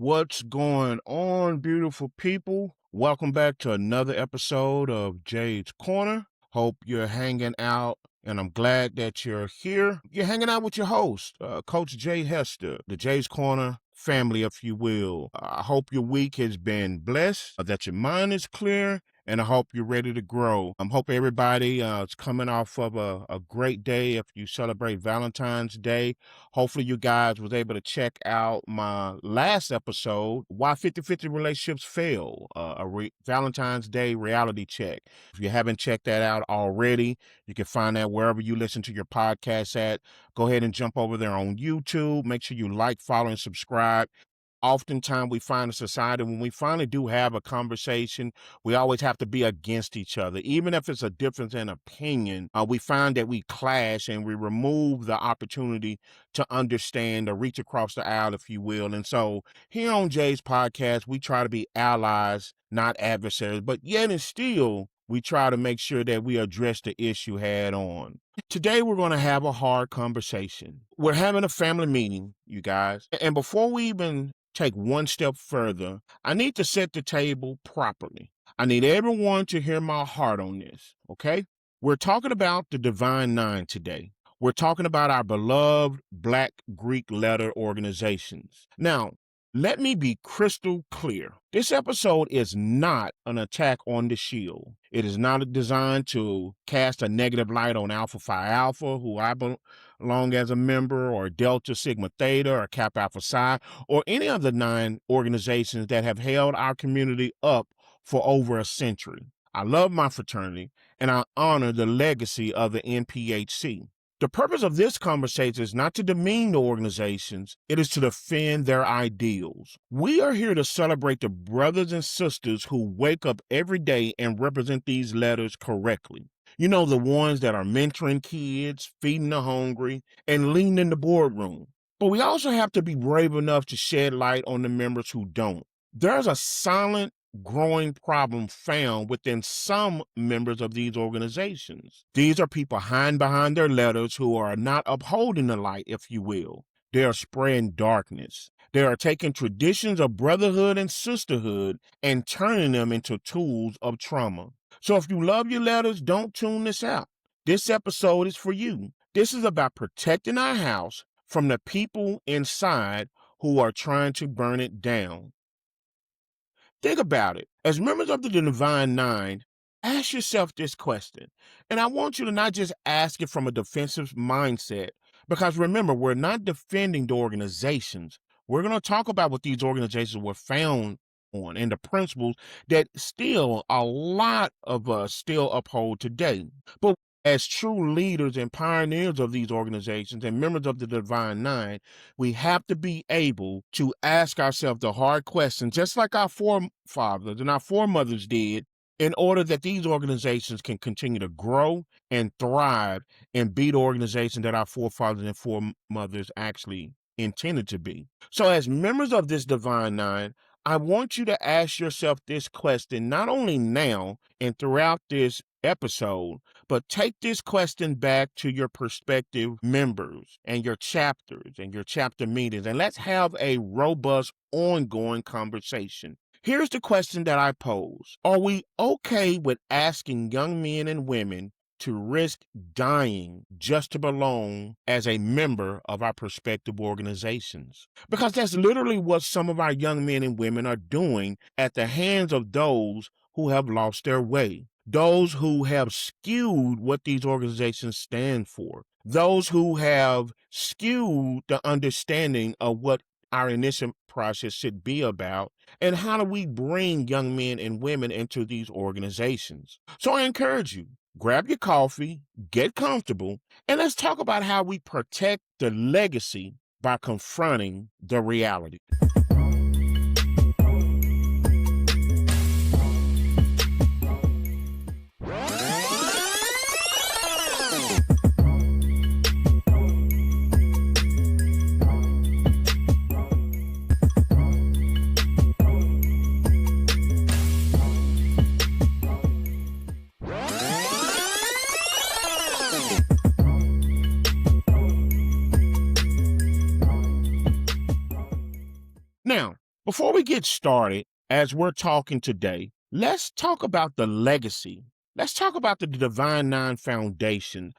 What's going on, beautiful people? Welcome back to another episode of Jade's Corner. Hope you're hanging out, and I'm glad that you're here. You're hanging out with your host, Coach Jay Hester, the Jade's Corner family, if you will. I hope your week has been blessed, that your mind is clear, and I hope you're ready to grow. I hope everybody is coming off of a great day if you celebrate Valentine's Day. Hopefully you guys was able to check out my last episode, Why 50-50 Relationships Fail, Valentine's Day reality check. If you haven't checked that out already, you can find that wherever you listen to your podcasts at. Go ahead and jump over there on YouTube. Make sure you like, follow, and subscribe. Oftentimes we find in society when we finally do have a conversation, we always have to be against each other. Even if it's a difference in opinion, we find that we clash and we remove the opportunity to understand or reach across the aisle, if you will. And so here on Jay's podcast, we try to be allies, not adversaries, but yet and still, we try to make sure that we address the issue head on. Today, we're going to have a hard conversation. We're having a family meeting, you guys. And before we even take one step further, I need to set the table properly. I need everyone to hear my heart on this, okay? We're talking about the Divine Nine today. We're talking about our beloved Black Greek letter organizations. Now, let me be crystal clear. This episode is not an attack on the Shield. It is not designed to cast a negative light on Alpha Phi Alpha, who I belong as a member, or Delta Sigma Theta, or Kappa Alpha Psi, or any of the 9 organizations that have held our community up for over a century. I love my fraternity, and I honor the legacy of the NPHC. The purpose of this conversation is not to demean the organizations, it is to defend their ideals. We are here to celebrate the brothers and sisters who wake up every day and represent these letters correctly. You know, the ones that are mentoring kids, feeding the hungry, and leading in the boardroom. But we also have to be brave enough to shed light on the members who don't. There's a silent growing problem found within some members of these organizations. These are people hiding behind their letters who are not upholding the light, if you will. They are spreading darkness. They are taking traditions of brotherhood and sisterhood and turning them into tools of trauma. So if you love your letters, don't tune this out. This episode is for you. This is about protecting our house from the people inside who are trying to burn it down. Think about it. As members of the Divine Nine, ask yourself this question. And I want you to not just ask it from a defensive mindset, because remember, we're not defending the organizations. We're going to talk about what these organizations were found on and the principles that still a lot of us still uphold today. But as true leaders and pioneers of these organizations and members of the Divine Nine, we have to be able to ask ourselves the hard questions, just like our forefathers and our foremothers did, in order that these organizations can continue to grow and thrive and be the organization that our forefathers and foremothers actually intended to be. So as members of this Divine Nine, I want you to ask yourself this question, not only now and throughout this episode, but take this question back to your prospective members and your chapters and your chapter meetings, and let's have a robust, ongoing conversation. Here's the question that I pose. Are we okay with asking young men and women to risk dying just to belong as a member of our prospective organizations? Because that's literally what some of our young men and women are doing at the hands of those who have lost their way, those who have skewed what these organizations stand for, those who have skewed the understanding of what our initial process should be about, and how do we bring young men and women into these organizations. So I encourage you, grab your coffee, get comfortable, and let's talk about how we protect the legacy by confronting the reality. Before we get started, as we're talking today, let's talk about the legacy. Let's talk about the Divine Nine Foundation.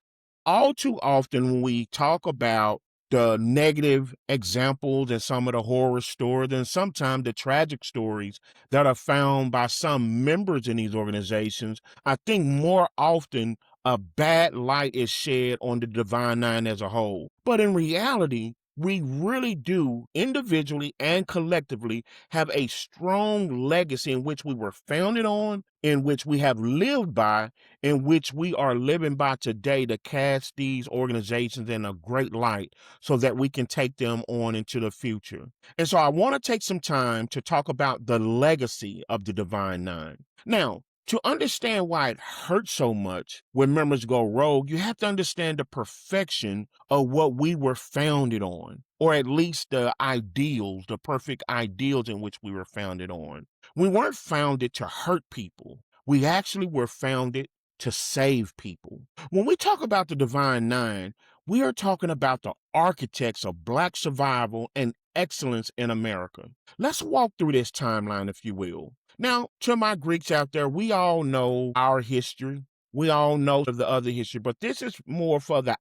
All too often, when we talk about the negative examples and some of the horror stories, and sometimes the tragic stories that are found by some members in these organizations, I think more often a bad light is shed on the Divine Nine as a whole. But in reality, we really do, individually and collectively, have a strong legacy in which we were founded on, in which we have lived by, in which we are living by today to cast these organizations in a great light so that we can take them on into the future. And so I want to take some time to talk about the legacy of the Divine Nine. Now, to understand why it hurts so much when members go rogue, you have to understand the perfection of what we were founded on, or at least the ideals, the perfect ideals in which we were founded on. We weren't founded to hurt people. We actually were founded to save people. When we talk about the Divine Nine, we are talking about the architects of Black survival and excellence in America. Let's walk through this timeline, if you will. Now, to my Greeks out there, we all know our history. We all know of the other history, but this is more for the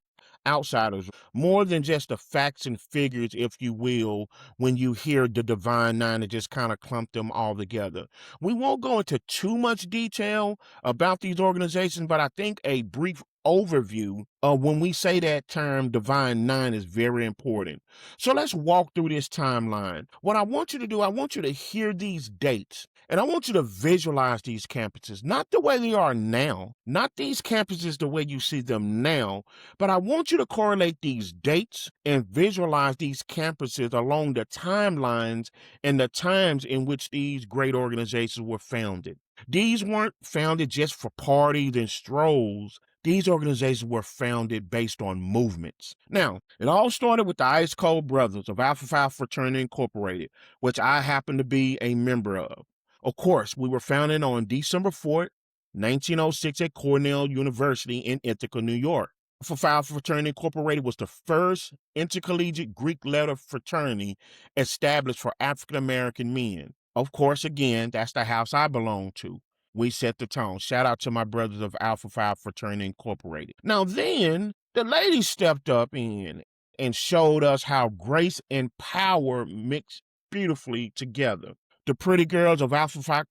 outsiders, more than just the facts and figures, if you will, when you hear the Divine Nine and just kind of clump them all together. We won't go into too much detail about these organizations, but I think a brief overview of when we say that term Divine Nine is very important. So let's walk through this timeline. What I want you to do, I want you to hear these dates. And I want you to visualize these campuses, not the way they are now, not these campuses the way you see them now, but I want you to correlate these dates and visualize these campuses along the timelines and the times in which these great organizations were founded. These weren't founded just for parties and strolls. These organizations were founded based on movements. Now, it all started with the Ice Cold Brothers of Alpha Phi Fraternity Incorporated, which I happen to be a member of. Of course, we were founded on December 4th, 1906 at Cornell University in Ithaca, New York. Alpha Phi Fraternity Incorporated was the first intercollegiate Greek letter fraternity established for African American men. Of course, again, that's the house I belong to. We set the tone. Shout out to my brothers of Alpha Phi Fraternity Incorporated. Now then, the ladies stepped up in and showed us how grace and power mix beautifully together. The pretty girls of Alpha Phi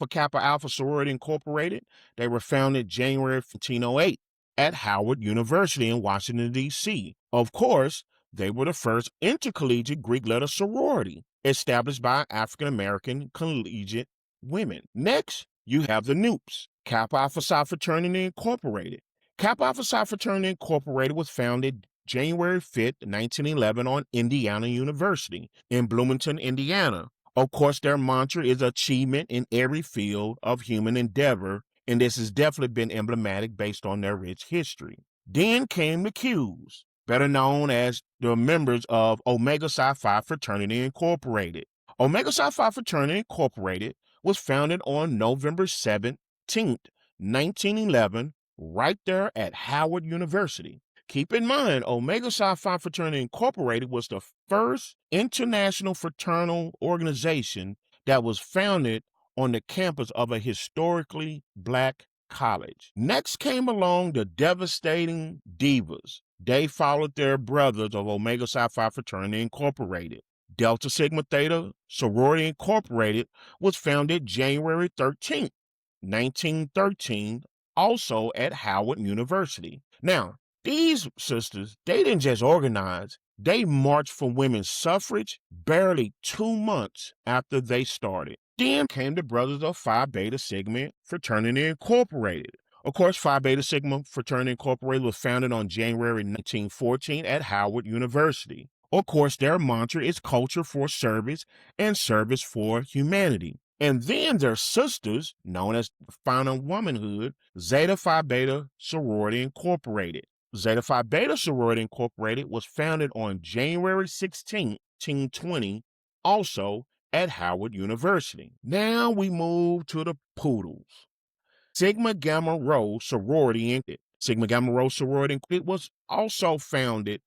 Kappa Alpha Sorority Incorporated, they were founded January 1508 at Howard University in Washington, D.C. Of course, they were the first intercollegiate Greek letter sorority established by African American collegiate women. Next, you have the Noops, Kappa Alpha Psi Fraternity Incorporated. Kappa Alpha Psi Fraternity Incorporated was founded January 5th, 1911 on Indiana University in Bloomington, Indiana. Of course, their mantra is achievement in every field of human endeavor, and this has definitely been emblematic based on their rich history. Then came the Qs, better known as the members of Omega Psi Phi Fraternity Incorporated. Omega Psi Phi Fraternity Incorporated was founded on November 17th, 1911, right there at Howard University. Keep in mind, Omega Psi Phi Fraternity Incorporated was the first international fraternal organization that was founded on the campus of a historically Black college. Next came along the devastating Divas. They followed their brothers of Omega Psi Phi Fraternity Incorporated. Delta Sigma Theta Sorority Incorporated was founded January 13th, 1913, also at Howard University. Now, these sisters, they didn't just organize, they marched for women's suffrage barely 2 months after they started. Then came the Brothers of Phi Beta Sigma Fraternity Incorporated. Of course, Phi Beta Sigma Fraternity Incorporated was founded on January 1914 at Howard University. Of course, their mantra is culture for service and service for humanity. And then their sisters, known as Final Womanhood, Zeta Phi Beta Sorority Incorporated. Zeta Phi Beta Sorority Incorporated was founded on January 16, 1920, also at Howard University. Now we move to the Poodles. Sigma Gamma Rho Sorority Inc. Sigma Gamma Rho Sorority Inc. was also founded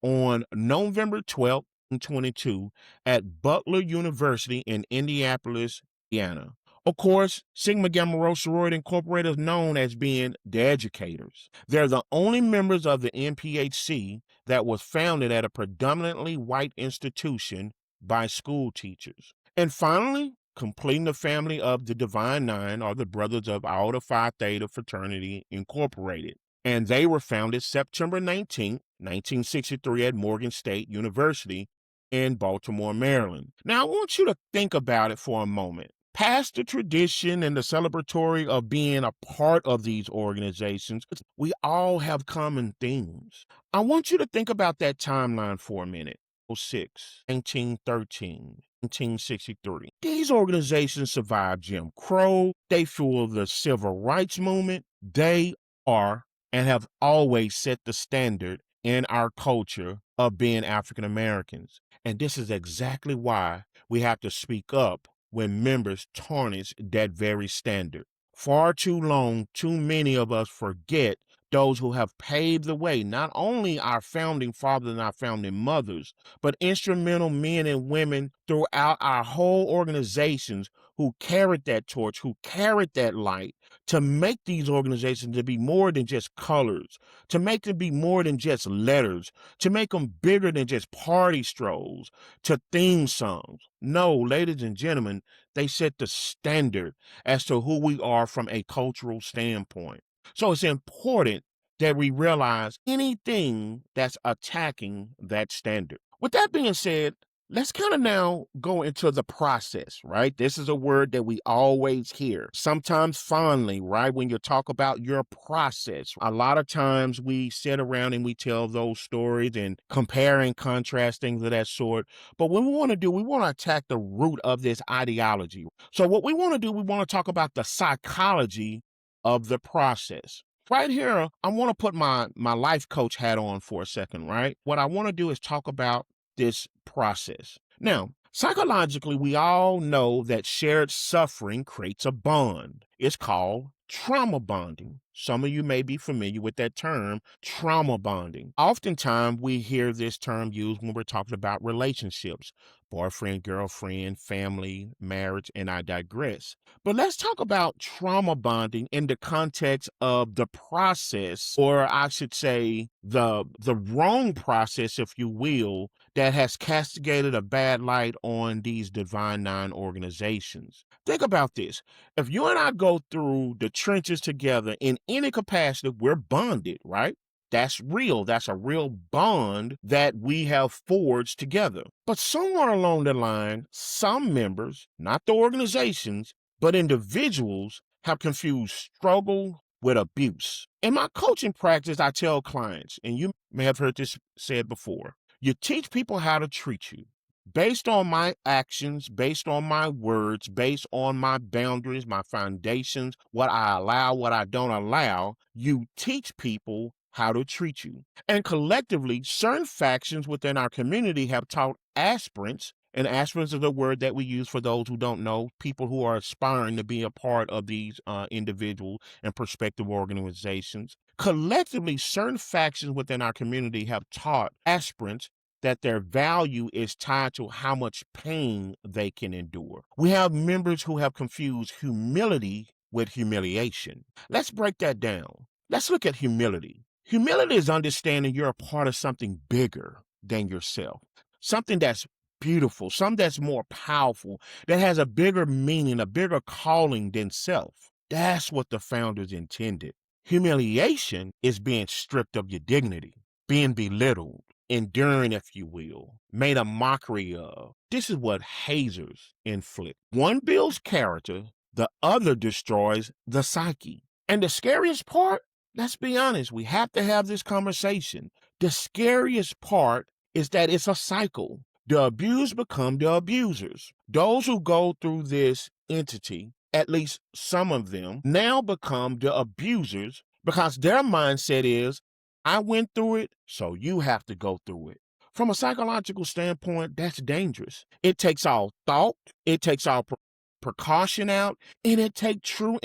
on November 12, 1922 at Butler University in Indianapolis, Indiana. Of course, Sigma Gamma Rho Sorority Incorporated is known as being the educators. They're the only members of the NPHC that was founded at a predominantly white institution by school teachers. And finally, completing the family of the Divine Nine are the Brothers of Iota Phi Theta Fraternity Incorporated. And they were founded September 19th, 1963 at Morgan State University in Baltimore, Maryland. Now, I want you to think about it for a moment. Past the tradition and the celebratory of being a part of these organizations, we all have common themes. I want you to think about that timeline for a minute. 1906, 1913, 1963. These organizations survived Jim Crow. They fueled the civil rights movement. They are and have always set the standard in our culture of being African Americans. And this is exactly why we have to speak up when members tarnish that very standard. Far too long, too many of us forget those who have paved the way, not only our founding fathers and our founding mothers, but instrumental men and women throughout our whole organizations who carried that torch, who carried that light to make these organizations to be more than just colors, to make them be more than just letters, to make them bigger than just party strolls, to theme songs. No, ladies and gentlemen, they set the standard as to who we are from a cultural standpoint. So it's important that we realize anything that's attacking that standard. With that being said, let's kind of now go into the process, right? This is a word that we always hear, sometimes fondly, right? When you talk about your process, a lot of times we sit around and we tell those stories and compare and contrast things of that sort. But what we want to do, we want to attack the root of this ideology. So what we want to do, we want to talk about the psychology of the process. Right here, I want to put my life coach hat on for a second, right? What I want to do is talk about this process. Now, psychologically, we all know that shared suffering creates a bond. It's called trauma bonding. Some of you may be familiar with that term, trauma bonding. Oftentimes, we hear this term used when we're talking about relationships, boyfriend, girlfriend, family, marriage, and I digress. But let's talk about trauma bonding in the context of the process, or I should say the wrong process, if you will, that has castigated a bad light on these Divine Nine organizations. Think about this. If you and I go through the trenches together in any capacity, we're bonded, right? That's real. That's a real bond that we have forged together. But somewhere along the line, some members, not the organizations, but individuals, have confused struggle with abuse. In my coaching practice, I tell clients, and you may have heard this said before, you teach people how to treat you. Based on my actions, based on my words, based on my boundaries, my foundations, what I allow, what I don't allow, you teach people how to treat you. And collectively, certain factions within our community have taught aspirants, and aspirants is a word that we use for those who don't know, people who are aspiring to be a part of these individual and prospective organizations. Collectively, certain factions within our community have taught aspirants that their value is tied to how much pain they can endure. We have members who have confused humility with humiliation. Let's break that down. Let's look at humility. Humility is understanding you're a part of something bigger than yourself, something that's beautiful, something that's more powerful, that has a bigger meaning, a bigger calling than self. That's what the founders intended. Humiliation is being stripped of your dignity, being belittled, enduring, if you will, made a mockery of. This is what hazers inflict. One builds character, the other destroys the psyche. And the scariest part, let's be honest, we have to have this conversation. The scariest part is that it's a cycle. The abused become the abusers. Those who go through this entity, at least some of them, now become the abusers because their mindset is, I went through it, so you have to go through it. From a psychological standpoint, that's dangerous. It takes all thought, it takes all precaution out, and it takes true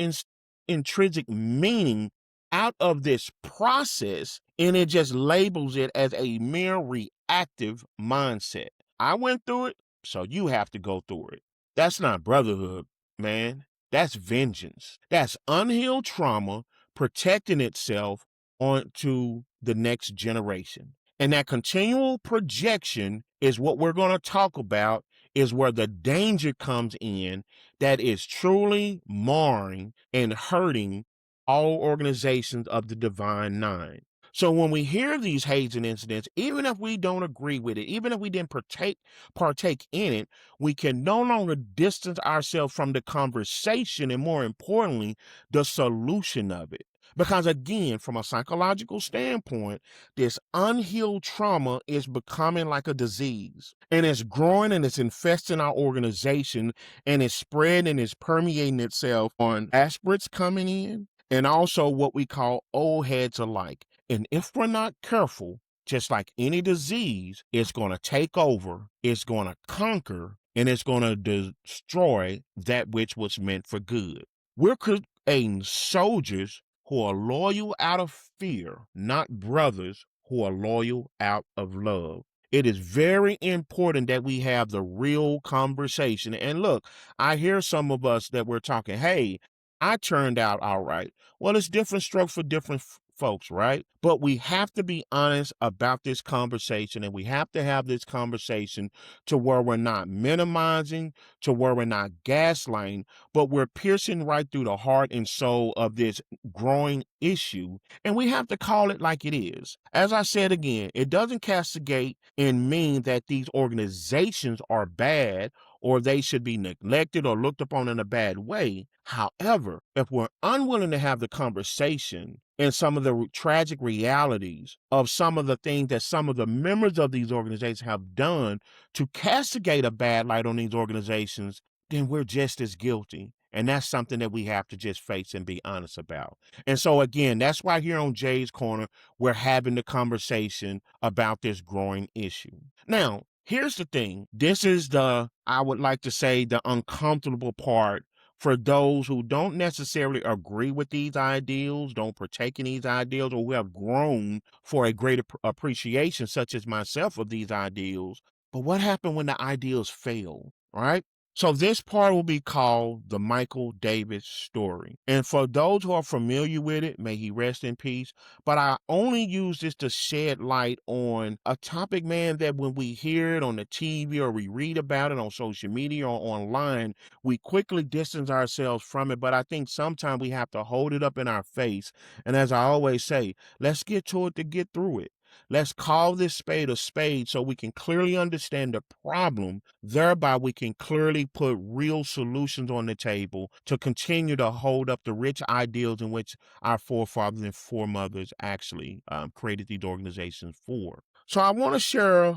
intrinsic meaning out of this process, and it just labels it as a mere reactive mindset. I went through it, so you have to go through it. That's not brotherhood, man. That's vengeance. That's unhealed trauma protecting itself onto the next generation. And that continual projection is what we're going to talk about, is where the danger comes in, that is truly marring and hurting all organizations of the Divine Nine. So when we hear these hazing incidents, even if we don't agree with it, even if we didn't partake in it, we can no longer distance ourselves from the conversation and, more importantly, the solution of it. Because again, from a psychological standpoint, this unhealed trauma is becoming like a disease, and it's growing and it's infesting our organization, and it's spreading and it's permeating itself on aspirates coming in and also what we call old heads alike. And if we're not careful, just like any disease, it's going to take over, it's going to conquer, and it's going to destroy that which was meant for good. We're creating soldiers who are loyal out of fear, not brothers who are loyal out of love. It is very important that we have the real conversation. And look, I hear some of us that we're talking, hey, I turned out all right. Well, it's different strokes for different folks, right? But we have to be honest about this conversation, and we have to have this conversation to where we're not minimizing, to where we're not gaslighting, but we're piercing right through the heart and soul of this growing issue, and we have to call it like it is. As I said again, it doesn't castigate and mean that these organizations are bad or they should be neglected or looked upon in a bad way. However, if we're unwilling to have the conversation and some of the tragic realities of some of the things that some of the members of these organizations have done to castigate a bad light on these organizations, then we're just as guilty. And that's something that we have to just face and be honest about. And so, again, that's why here on Jay's Corner, we're having the conversation about this growing issue. Now, here's the thing. This is I would like to say, the uncomfortable part for those who don't necessarily agree with these ideals, don't partake in these ideals, or who have grown for a greater appreciation, such as myself, of these ideals. But what happened when the ideals fail, right? So this part will be called the Michael Davis story. And for those who are familiar with it, may he rest in peace. But I only use this to shed light on a topic, man, that when we hear it on the TV or we read about it on social media or online, we quickly distance ourselves from it. But I think sometimes we have to hold it up in our face. And as I always say, let's get to it to get through it. Let's call this spade a spade so we can clearly understand the problem. Thereby, we can clearly put real solutions on the table to continue to hold up the rich ideals in which our forefathers and foremothers actually created these organizations for. So I want to share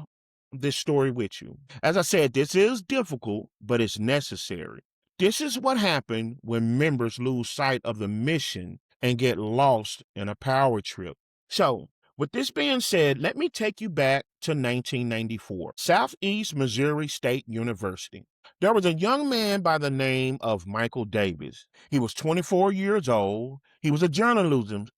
this story with you. As I said, this is difficult, but it's necessary. This is what happened when members lose sight of the mission and get lost in a power trip. So, with this being said, let me take you back to 1994, Southeast Missouri State University. There was a young man by the name of Michael Davis. He was 24 years old. He was a journalism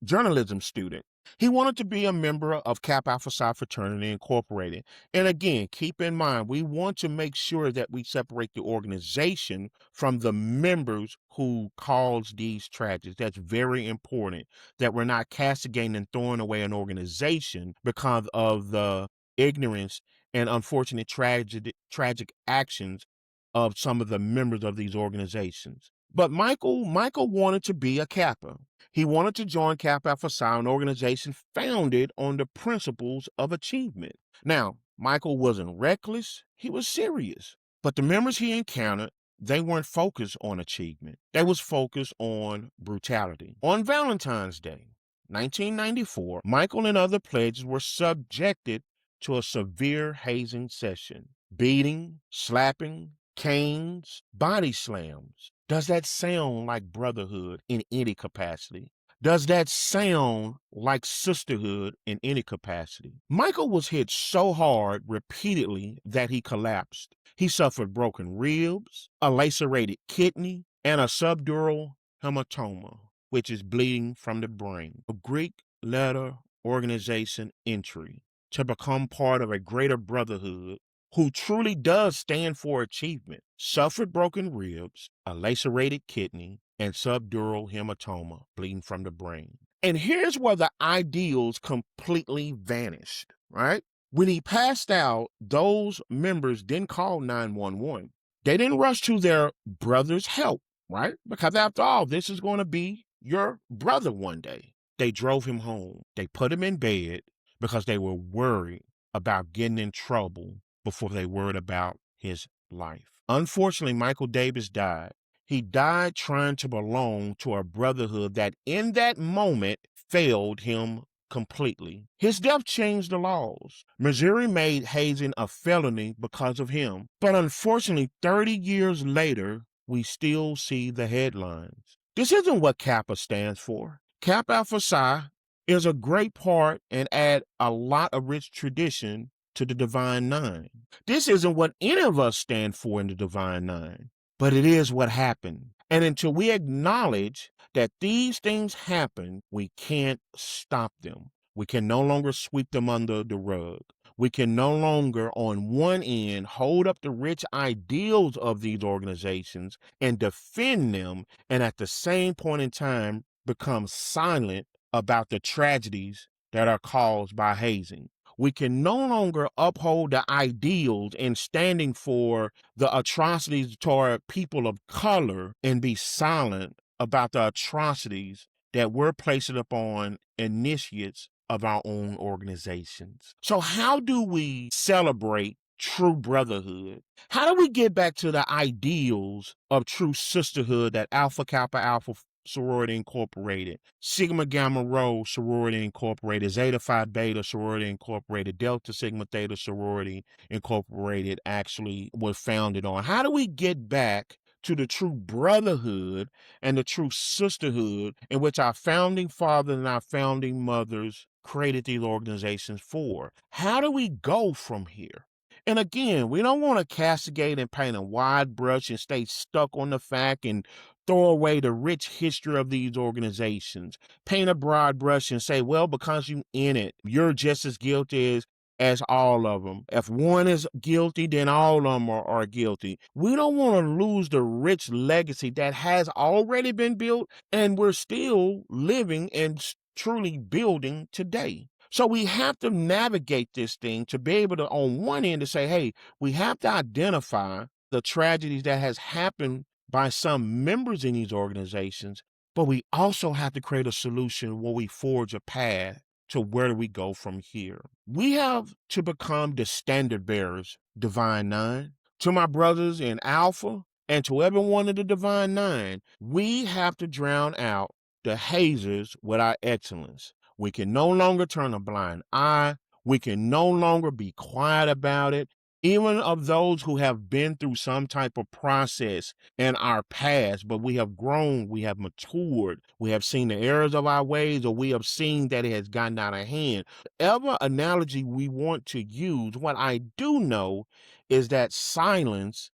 student. He wanted to be a member of Kappa Alpha Psi Fraternity Incorporated. And again, keep in mind, we want to make sure that we separate the organization from the members who caused these tragedies. That's very important, that we're not castigating and throwing away an organization because of the ignorance and unfortunate tragic actions of some of the members of these organizations. But Michael wanted to be a Kappa. He wanted to join Kappa Alpha Psi, an organization founded on the principles of achievement. Now, Michael wasn't reckless, he was serious. But the members he encountered, they weren't focused on achievement. They was focused on brutality. On Valentine's Day, 1994, Michael and other pledges were subjected to a severe hazing session. Beating, slapping, canes, body slams. Does that sound like brotherhood in any capacity? Does that sound like sisterhood in any capacity? Michael was hit so hard repeatedly that he collapsed. He suffered broken ribs, a lacerated kidney, and a subdural hematoma, which is bleeding from the brain. A Greek letter organization entry to become part of a greater brotherhood who truly does stand for achievement, suffered broken ribs, a lacerated kidney, and subdural hematoma, bleeding from the brain. And here's where the ideals completely vanished, right? When he passed out, those members didn't call 911. They didn't rush to their brother's help, right? Because after all, this is going to be your brother one day. They drove him home. They put him in bed because they were worried about getting in trouble before they worried about his life. Unfortunately, Michael Davis died. He died trying to belong to a brotherhood that in that moment failed him completely. His death changed the laws. Missouri made hazing a felony because of him. But unfortunately, 30 years later, we still see the headlines. This isn't what Kappa stands for. Kappa Alpha Psi is a great part and add a lot of rich tradition to the Divine Nine. This isn't what any of us stand for in the Divine Nine, but it is what happened. And until we acknowledge that these things happen, we can't stop them. We can no longer sweep them under the rug. We can no longer, on one end, hold up the rich ideals of these organizations and defend them, and at the same point in time, become silent about the tragedies that are caused by hazing. We can no longer uphold the ideals and standing for the atrocities toward people of color and be silent about the atrocities that we're placing upon initiates of our own organizations. So how do we celebrate true brotherhood? How do we get back to the ideals of true sisterhood that Alpha Kappa Alpha Sorority Incorporated, Sigma Gamma Rho Sorority Incorporated, Zeta Phi Beta Sorority Incorporated, Delta Sigma Theta Sorority Incorporated actually was founded on? How do we get back to the true brotherhood and the true sisterhood in which our founding fathers and our founding mothers created these organizations for? How do we go from here? And again, we don't want to castigate and paint a wide brush and stay stuck on the fact and throw away the rich history of these organizations. Paint a broad brush and say, well, because you in it, you're just as guilty as all of them. If one is guilty, then all of them are guilty. We don't want to lose the rich legacy that has already been built and we're still living and truly building today. So we have to navigate this thing to be able to, on one end, to say, hey, we have to identify the tragedies that has happened by some members in these organizations, but we also have to create a solution where we forge a path to where do we go from here. We have to become the standard bearers, Divine Nine. To my brothers in Alpha and to everyone in the Divine Nine, we have to drown out the hazers with our excellence. We can no longer turn a blind eye. We can no longer be quiet about it. Even of those who have been through some type of process in our past, but we have grown, we have matured, we have seen the errors of our ways, or we have seen that it has gotten out of hand. Whatever analogy we want to use, what I do know is that silence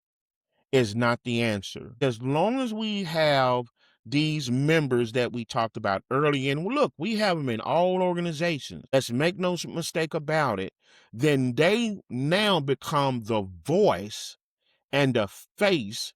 is not the answer. As long as we have these members that we talked about earlier, and look, we have them in all organizations. Let's make no mistake about it. Then they now become the voice and the face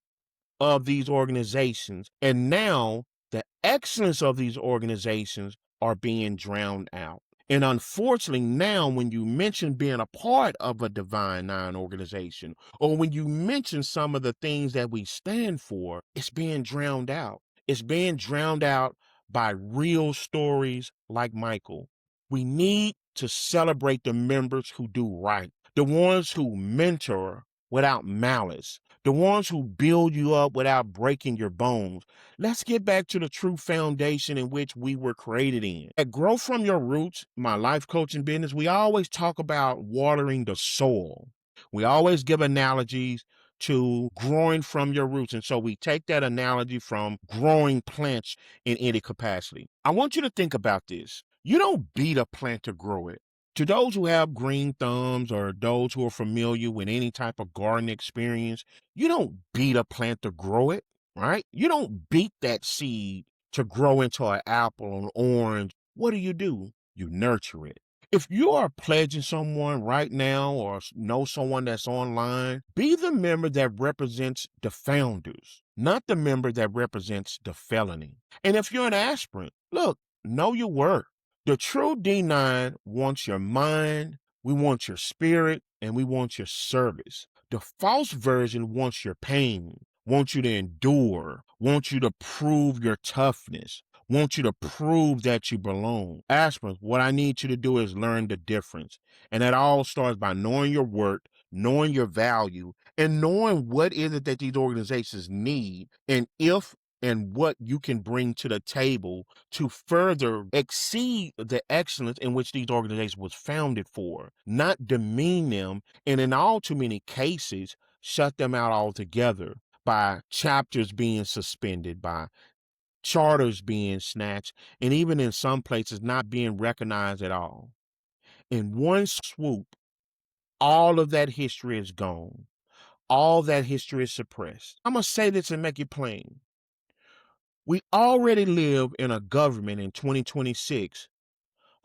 of these organizations. And now the excellence of these organizations are being drowned out. And unfortunately, now when you mention being a part of a Divine Nine organization, or when you mention some of the things that we stand for, it's being drowned out. It's being drowned out by real stories like Michael. We need to celebrate the members who do right, the ones who mentor without malice, the ones who build you up without breaking your bones. Let's get back to the true foundation in which we were created in. At Grow From Your Roots, my life coaching business, we always talk about watering the soil. We always give analogies to growing from your roots. And so we take that analogy from growing plants in any capacity. I want you to think about this. You don't beat a plant to grow it. To those who have green thumbs or those who are familiar with any type of garden experience, you don't beat a plant to grow it, right? You don't beat that seed to grow into an apple, an orange. What do? You nurture it. If you are pledging someone right now or know someone that's online, be the member that represents the founders, not the member that represents the felony. And if you're an aspirant, look, know your worth. The true D9 wants your mind, we want your spirit, and we want your service. The false version wants your pain, wants you to endure, wants you to prove your toughness, wants you to prove that you belong. Aspirants, what I need you to do is learn the difference. And that all starts by knowing your worth, knowing your value, and knowing what is it that these organizations need, and if and what you can bring to the table to further exceed the excellence in which these organizations was founded for, not demean them, and in all too many cases, shut them out altogether by chapters being suspended, by charters being snatched, and even in some places not being recognized at all. In one swoop, all of that history is gone. All that history is suppressed. I'm going to say this and make it plain. We already live in a government in 2026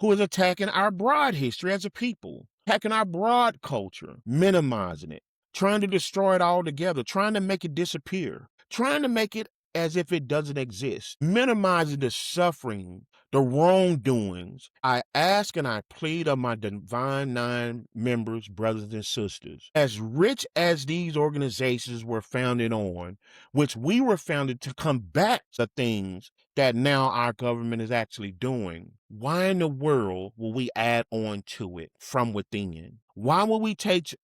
who is attacking our broad history as a people, attacking our broad culture, minimizing it, trying to destroy it altogether, trying to make it disappear, trying to make it as if it doesn't exist, minimizing the suffering, the wrongdoings. I ask and I plead of my Divine Nine members, brothers and sisters, as rich as these organizations were founded on, which we were founded to combat the things that now our government is actually doing, why in the world will we add on to it from within? Why will we take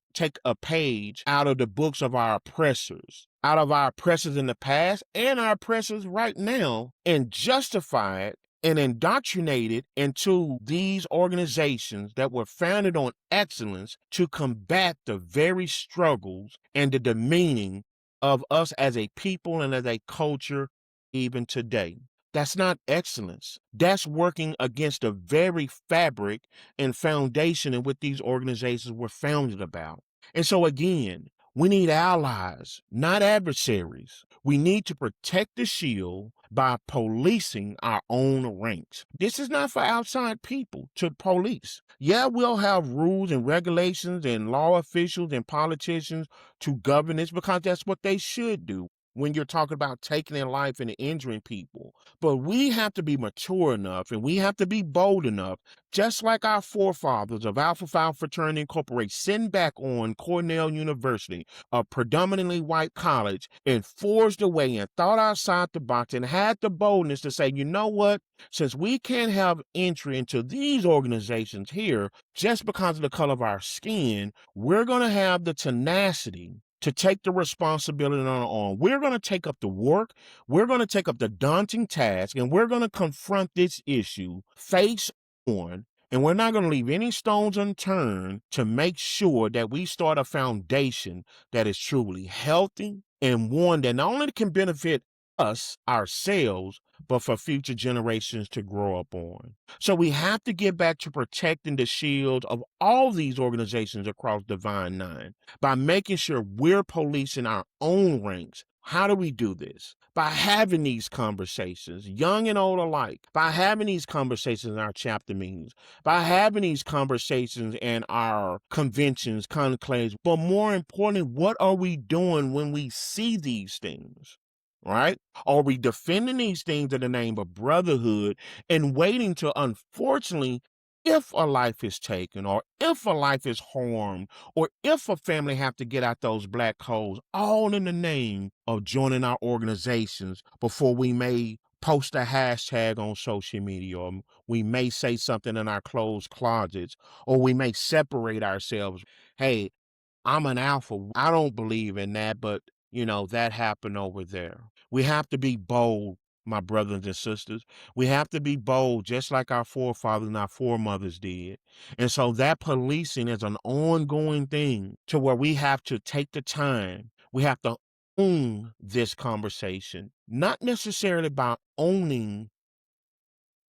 a page out of the books of our oppressors, out of our oppressors in the past and our oppressors right now, and justify it and indoctrinate it into these organizations that were founded on excellence to combat the very struggles and the demeaning of us as a people and as a culture even today? That's not excellence. That's working against the very fabric and foundation in what these organizations were founded about. And so again, we need allies, not adversaries. We need to protect the shield by policing our own ranks. This is not for outside people to police. Yeah, we'll have rules and regulations and law officials and politicians to govern this because that's what they should do when you're talking about taking their life and injuring people. But we have to be mature enough and we have to be bold enough, just like our forefathers of Alpha Phi Fraternity Incorporated, sitting back on Cornell University, a predominantly white college, and forged away and thought outside the box and had the boldness to say, you know what? Since we can't have entry into these organizations here just because of the color of our skin, we're going to have the tenacity to take the responsibility on our own. We're going to take up the work. We're going to take up the daunting task, and we're going to confront this issue face on. And we're not going to leave any stones unturned to make sure that we start a foundation that is truly healthy and one that not only can benefit us, ourselves, but for future generations to grow up on. So we have to get back to protecting the shield of all these organizations across Divine Nine by making sure we're policing our own ranks. How do we do this? By having these conversations, young and old alike, by having these conversations in our chapter meetings, by having these conversations in our conventions, conclaves, but more importantly, what are we doing when we see these things? Right? Are we defending these things in the name of brotherhood and waiting to, unfortunately, if a life is taken or if a life is harmed or if a family have to get out those black holes, all in the name of joining our organizations before we may post a hashtag on social media, or we may say something in our closed closets, or we may separate ourselves. Hey, I'm an alpha. I don't believe in that, but that happened over there. We have to be bold, my brothers and sisters. We have to be bold, just like our forefathers and our foremothers did. And so that policing is an ongoing thing to where we have to take the time. We have to own this conversation, not necessarily by owning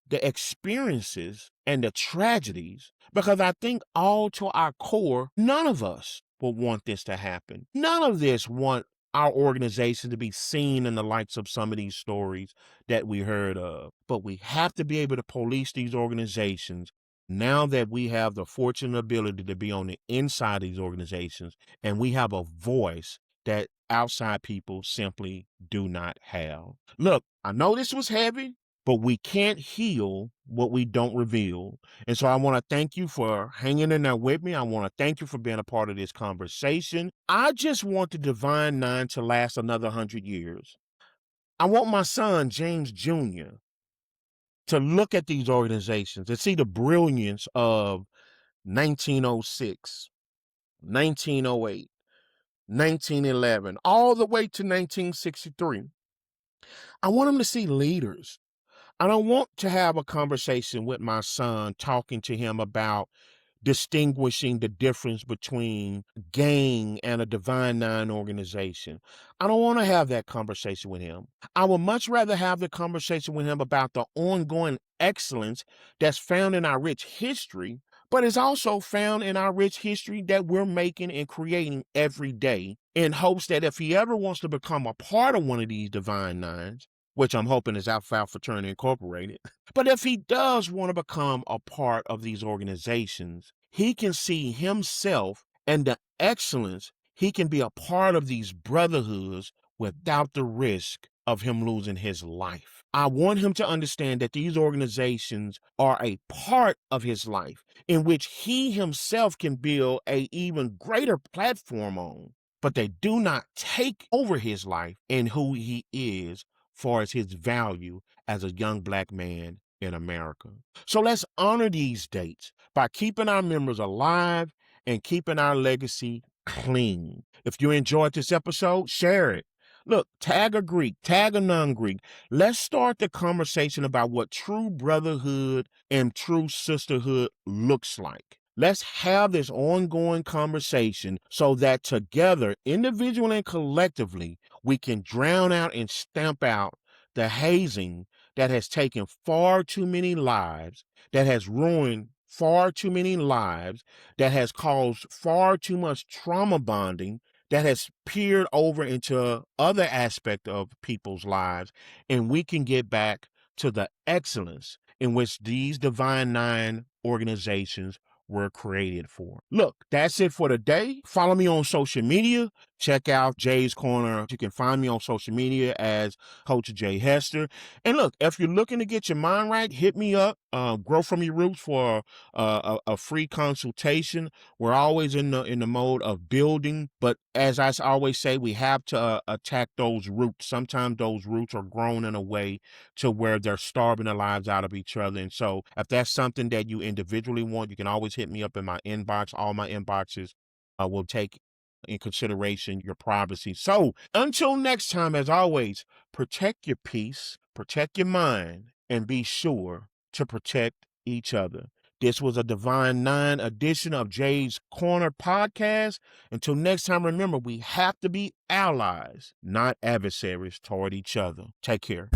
the experiences and the tragedies, because I think all to our core, none of us will want this to happen. None of this want our organization to be seen in the lights of some of these stories that we heard of. But we have to be able to police these organizations, Now that we have the fortunate ability to be on the inside of these organizations, and we have a voice that outside people simply do not have. Look, I know this was heavy, but we can't heal what we don't reveal. And so I want to thank you for hanging in there with me. I want to thank you for being a part of this conversation. I just want the Divine Nine to last another 100 years. I want my son, James Jr., to look at these organizations and see the brilliance of 1906, 1908, 1911, all the way to 1963. I want him to see leaders. I don't want to have a conversation with my son talking to him about distinguishing the difference between gang and a Divine Nine organization. I don't want to have that conversation with him. I would much rather have the conversation with him about the ongoing excellence that's found in our rich history, but is also found in our rich history that we're making and creating every day, in hopes that if he ever wants to become a part of one of these Divine Nines, which I'm hoping is Alpha Fraternity Incorporated, but if he does want to become a part of these organizations, he can see himself and the excellence. He can be a part of these brotherhoods without the risk of him losing his life. I want him to understand that these organizations are a part of his life in which he himself can build a even greater platform on, but they do not take over his life and who he is far as his value as a young Black man in America. So let's honor these dates by keeping our members alive and keeping our legacy clean. If you enjoyed this episode, share it. Look, tag a Greek, tag a non-Greek. Let's start the conversation about what true brotherhood and true sisterhood looks like. Let's have this ongoing conversation so that together, individually and collectively, we can drown out and stamp out the hazing that has taken far too many lives, that has ruined far too many lives, that has caused far too much trauma bonding, that has peered over into other aspects of people's lives, and we can get back to the excellence in which these Divine Nine organizations were created for. Look, that's it for today. Follow me on social media. Check out Jay's Corner. You can find me on social media as Coach Jay Hester. And look, if you're looking to get your mind right, hit me up. Grow from your roots for a free consultation. We're always in the mode of building, but as I always say, we have to attack those roots. Sometimes those roots are grown in a way to where they're starving the lives out of each other. And so if that's something that you individually want, you can always hit me up in my inbox. All my inboxes will take in consideration your privacy. So until next time, as always, protect your peace, protect your mind, and be sure to protect each other. This was a Divine Nine edition of Jay's Corner podcast. Until next time, remember, we have to be allies, not adversaries toward each other. Take care.